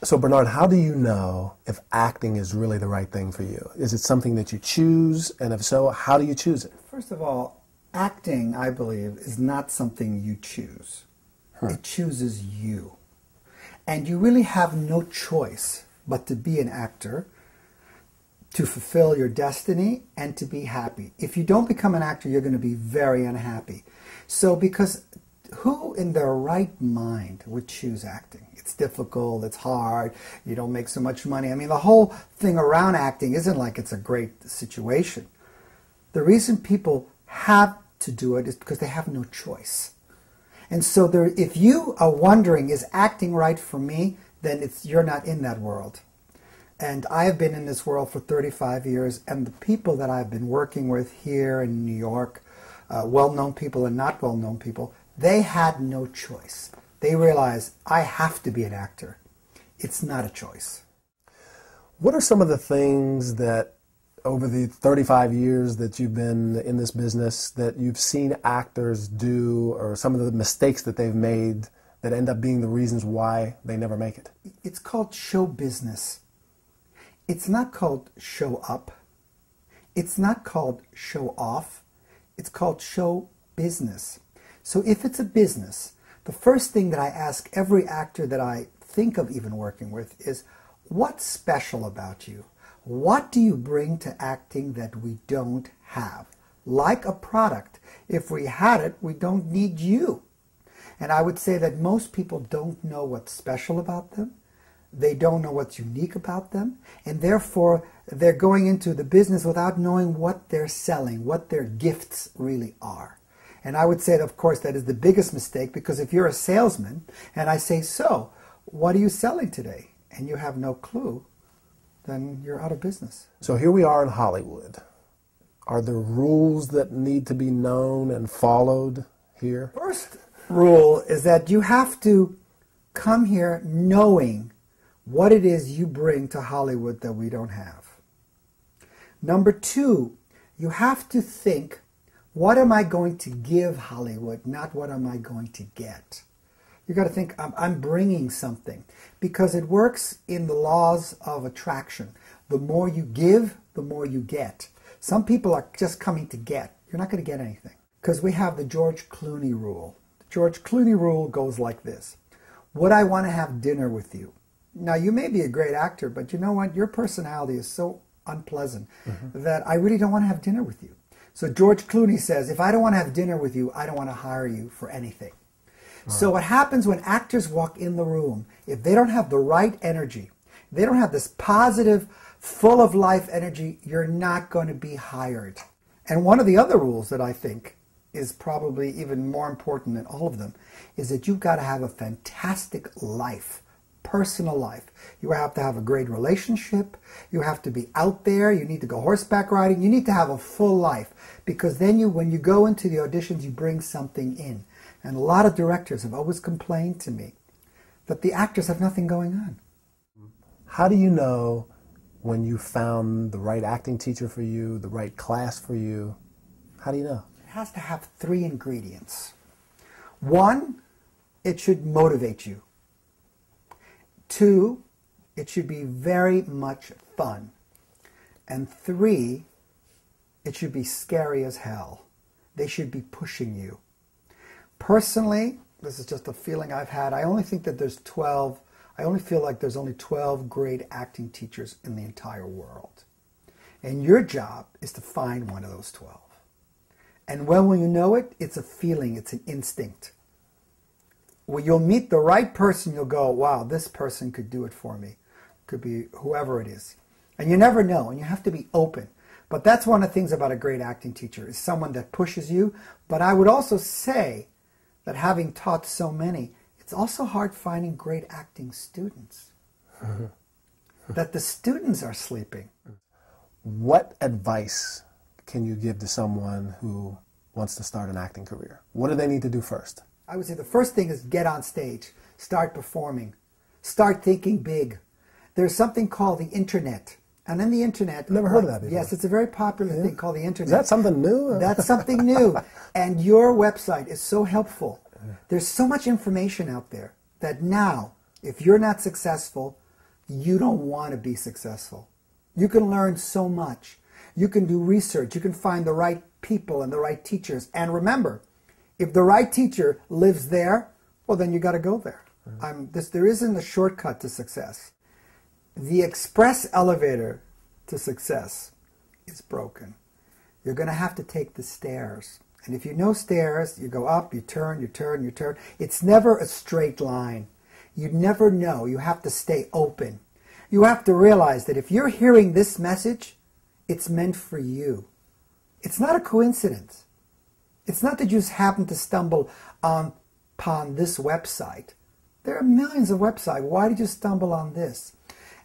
So Bernard, how do you know if acting is really the right thing for you? Is it something that you choose? And if so, how do you choose it? First of all, acting, I believe, is not something you choose. It chooses you. And you really have no choice but to be an actor, to fulfill your destiny, and to be happy. If you don't become an actor, you're going to be very unhappy. So, because who in their right mind would choose acting? It's difficult, it's hard, you don't make so much money. I mean, the whole thing around acting isn't like it's a great situation. The reason people have to do it is because they have no choice. And so if you are wondering, is acting right for me, then you're not in that world. And I've been in this world for 35 years, and the people that I've been working with here in New York, well-known people and not well-known people, they had no choice. They realized, I have to be an actor. It's not a choice. What are some of the things that over the 35 years that you've been in this business that you've seen actors do, or some of the mistakes that they've made that end up being the reasons why they never make it? It's called show business. It's not called show up. It's not called show off. It's called show business. So if it's a business, the first thing that I ask every actor that I think of even working with is, what's special about you? What do you bring to acting that we don't have? Like a product. If we had it, we don't need you. And I would say that most people don't know what's special about them. They don't know what's unique about them. And therefore, they're going into the business without knowing what they're selling, what their gifts really are. And I would say, that, of course, that is the biggest mistake, because if you're a salesman and I say, so, what are you selling today? And you have no clue, then you're out of business. So here we are in Hollywood. Are there rules that need to be known and followed here? First rule is that you have to come here knowing what it is you bring to Hollywood that we don't have. Number two, you have to think, what am I going to give Hollywood, not what am I going to get? You got to think, I'm bringing something, because it works in the laws of attraction. The more you give, the more you get. Some people are just coming to get. You're not going to get anything, because we have the George Clooney rule. The George Clooney rule goes like this. Would I want to have dinner with you? Now, you may be a great actor, but you know what? Your personality is so unpleasant that I really don't want to have dinner with you. So George Clooney says, if I don't want to have dinner with you, I don't want to hire you for anything. Wow. So what happens when actors walk in the room, if they don't have the right energy, they don't have this positive, full of life energy, you're not going to be hired. And one of the other rules that I think is probably even more important than all of them is that you've got to have a fantastic life. Personal life. You have to have a great relationship. You have to be out there. You need to go horseback riding. You need to have a full life, because then when you go into the auditions, you bring something in. And a lot of directors have always complained to me that the actors have nothing going on. How do you know when you found the right acting teacher for you, the right class for you? How do you know? It has to have three ingredients. One, it should motivate you. Two, it should be very much fun. And three, it should be scary as hell. They should be pushing you. Personally, this is just a feeling I've had, I only think that I only feel like there's only 12 great acting teachers in the entire world. And your job is to find one of those 12. And when you know it, it's a feeling, it's an instinct. When you'll meet the right person, you'll go, wow, this person could do it for me. Could be whoever it is. And you never know, and you have to be open. But that's one of the things about a great acting teacher, is someone that pushes you. But I would also say that, having taught so many, it's also hard finding great acting students. That the students are sleeping. What advice can you give to someone who wants to start an acting career? What do they need to do first? I would say the first thing is get on stage, start performing, start thinking big. There's something called the internet. And in the internet... Never heard of that before. Yes, it's a very popular thing called the internet. Is that something new? That's something new. And your website is so helpful. There's so much information out there that now, if you're not successful, you don't want to be successful. You can learn so much. You can do research. You can find the right people and the right teachers. And remember, if the right teacher lives there, well, then you got to go there. There isn't a shortcut to success. The express elevator to success is broken. You're going to have to take the stairs. And if you know stairs, you go up, you turn, you turn, you turn. It's never a straight line. You never know. You have to stay open. You have to realize that if you're hearing this message, it's meant for you. It's not a coincidence. It's not that you just happen to stumble upon this website. There are millions of websites. Why did you stumble on this?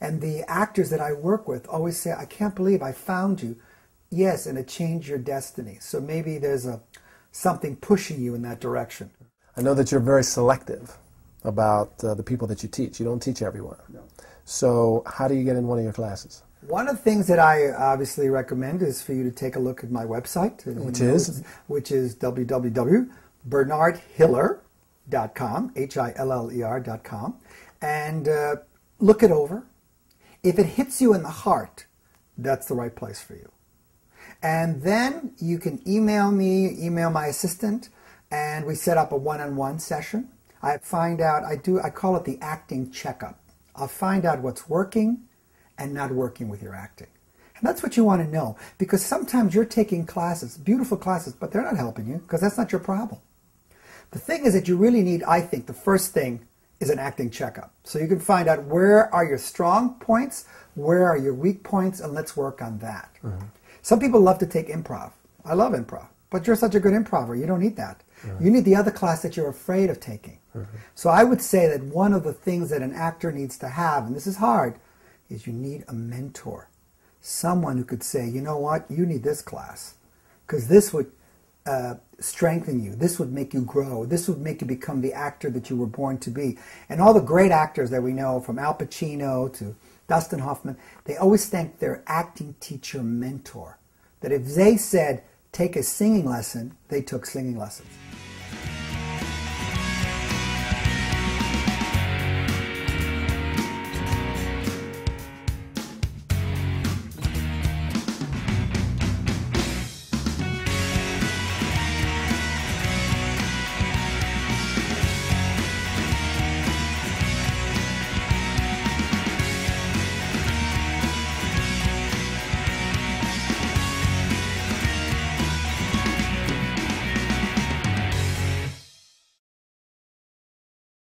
And the actors that I work with always say, I can't believe I found you. Yes, and it changed your destiny. So maybe there's something pushing you in that direction. I know that you're very selective about the people that you teach. You don't teach everyone. No. So how do you get in one of your classes? One of the things that I obviously recommend is for you to take a look at my website. Which is www.bernardhiller.com, Hiller.com, and look it over. If it hits you in the heart, that's the right place for you. And then you can email me, email my assistant, and we set up a one-on-one session. I call it the acting checkup. I'll find out what's working and not working with your acting. And that's what you want to know, because sometimes you're taking classes, beautiful classes, but they're not helping you because that's not your problem. The thing is that you really need, I think, the first thing is an acting checkup. So you can find out where are your strong points, where are your weak points, and let's work on that. Mm-hmm. Some people love to take improv. I love improv, but you're such a good improver, you don't need that. Mm-hmm. You need the other class that you're afraid of taking. Mm-hmm. So I would say that one of the things that an actor needs to have, and this is hard, is you need a mentor. Someone who could say, you know what, you need this class, because this would strengthen you. This would make you grow. This would make you become the actor that you were born to be. And all the great actors that we know, from Al Pacino to Dustin Hoffman, they always thank their acting teacher mentor. That if they said, take a singing lesson, they took singing lessons.